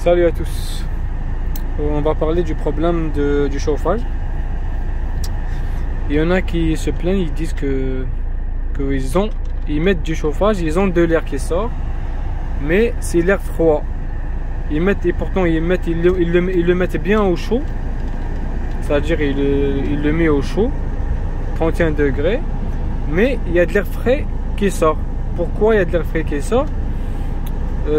Salut à tous. On va parler du problème du chauffage. Il y en a qui se plaignent, ils disent ils mettent du chauffage, ils ont de l'air qui sort, mais c'est l'air froid. Pourtant ils le mettent bien au chaud, c'est-à-dire ils le mettent au chaud, 31 degrés, mais il y a de l'air frais qui sort. Pourquoi il y a de l'air frais qui sort?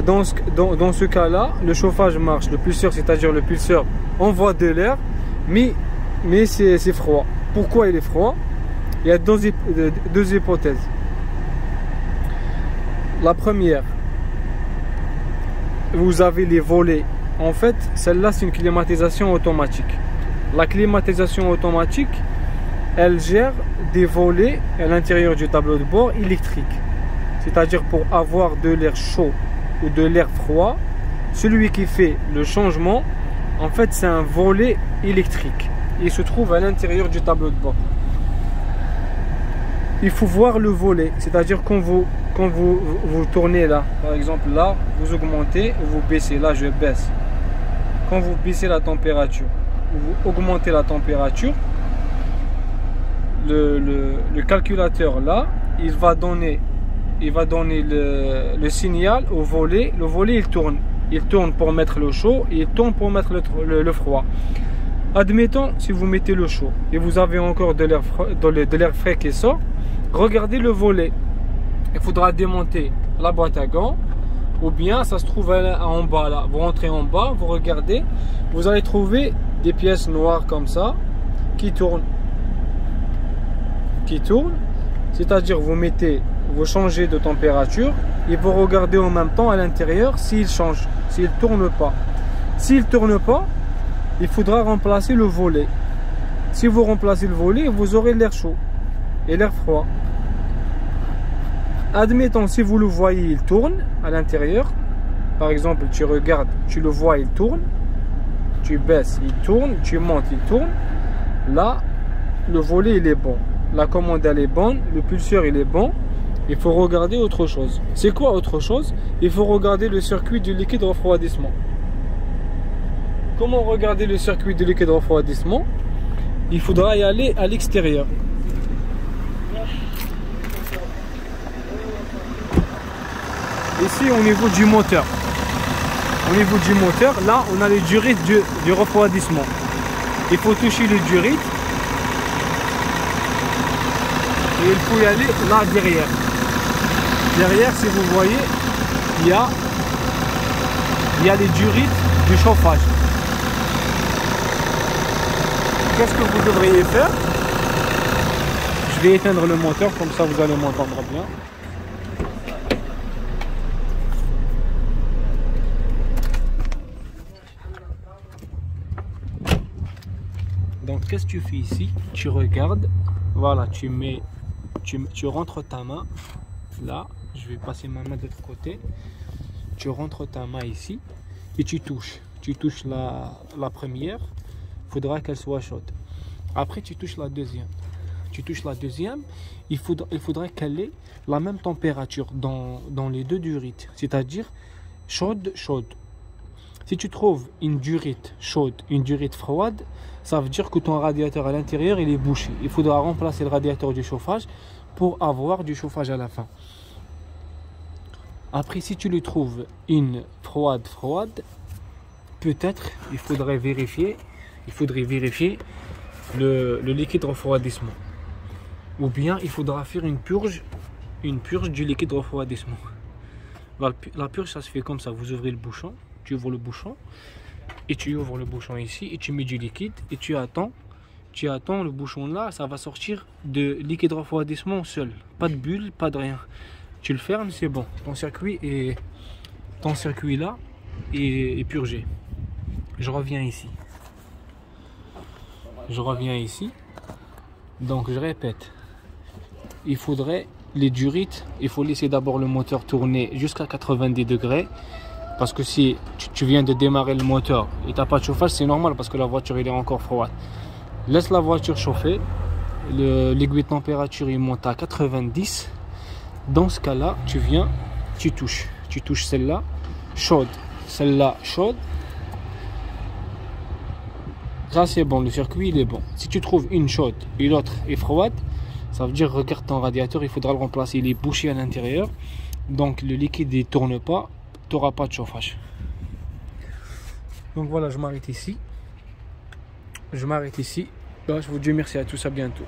Dans ce cas-là, le chauffage marche, le pulseur, c'est-à-dire le pulseur envoie de l'air, mais c'est froid. Pourquoi il est froid? Il y a deux hypothèses. La première, vous avez les volets. En fait, celle-là, c'est une climatisation automatique. La climatisation automatique, elle gère des volets à l'intérieur du tableau de bord électrique. C'est-à-dire pour avoir de l'air chaud ou de l'air froid, celui qui fait le changement, en fait, c'est un volet électrique. Il se trouve à l'intérieur du tableau de bord. Il faut voir le volet, c'est-à-dire quand vous tournez là, par exemple là, vous augmentez ou vous baissez, là je baisse. Quand vous baissez la température, ou vous augmentez la température, le calculateur là, il va donner le signal au volet. Le volet il tourne pour mettre le chaud et il tourne pour mettre le froid. Admettons, si vous mettez le chaud et vous avez encore de l'air frais qui sort, regardez le volet. Il faudra démonter la boîte à gants, ou bien ça se trouve en bas là. Vous rentrez en bas, vous regardez, vous allez trouver des pièces noires comme ça qui tournent. C'est-à-dire vous changez de température et vous regardez en même temps à l'intérieur s'il change, s'il tourne pas. S'il tourne pas, il faudra remplacer le volet. Si vous remplacez le volet, vous aurez l'air chaud et l'air froid. Admettons, si vous le voyez, il tourne à l'intérieur. Par exemple, tu regardes, tu le vois, il tourne. Tu baisses, il tourne. Tu montes, il tourne. Là, le volet, il est bon. La commande, elle est bonne. Le pulseur, il est bon. Il faut regarder autre chose. C'est quoi autre chose? Il faut regarder le circuit du liquide refroidissement. Comment regarder le circuit du liquide refroidissement? Il faudra y aller à l'extérieur. Ici, au niveau du moteur. Là, on a les durites du refroidissement. Il faut toucher le durite. Et il faut y aller là derrière. Derrière, si vous voyez, il y a les durites du chauffage. Qu'est-ce que vous devriez faire? Je vais éteindre le moteur, comme ça vous allez m'entendre bien. Donc qu'est-ce que tu fais ici? Tu regardes, voilà, tu rentres ta main là, je vais passer ma main de l'autre côté. Tu rentres ta main ici et tu touches la première. Il faudra qu'elle soit chaude. Après tu touches la deuxième. Il faudrait qu'elle ait la même température dans les deux durites, c'est-à-dire chaude. Si tu trouves une durite chaude, une durite froide, ça veut dire que ton radiateur à l'intérieur il est bouché. Il faudra remplacer le radiateur du chauffage pour avoir du chauffage à la fin. Après, si tu le trouves une froide, peut-être il faudrait vérifier le liquide refroidissement. Ou bien il faudra faire une purge du liquide refroidissement. La purge, ça se fait comme ça. Vous ouvrez le bouchon, tu ouvres le bouchon et tu ouvres le bouchon ici et tu mets du liquide et tu attends le bouchon là, ça va sortir de liquide refroidissement seul, pas de bulle, pas de rien. Tu le fermes, c'est bon, ton circuit là est purgé. Je reviens ici, donc je répète, il faudrait les durites, il faut laisser d'abord le moteur tourner jusqu'à 90 degrés. Parce que si tu viens de démarrer le moteur et tu n'as pas de chauffage, c'est normal parce que la voiture elle est encore froide. Laisse la voiture chauffer, l'aiguille de température il monte à 90. Dans ce cas-là, tu viens, tu touches celle-là chaude, Ça c'est bon, le circuit il est bon. Si tu trouves une chaude et l'autre est froide, ça veut dire regarde ton radiateur, il faudra le remplacer, il est bouché à l'intérieur. Donc le liquide ne tourne pas, tu n'auras pas de chauffage. Donc voilà, je m'arrête ici. Bah, je vous dis merci à tous, à bientôt.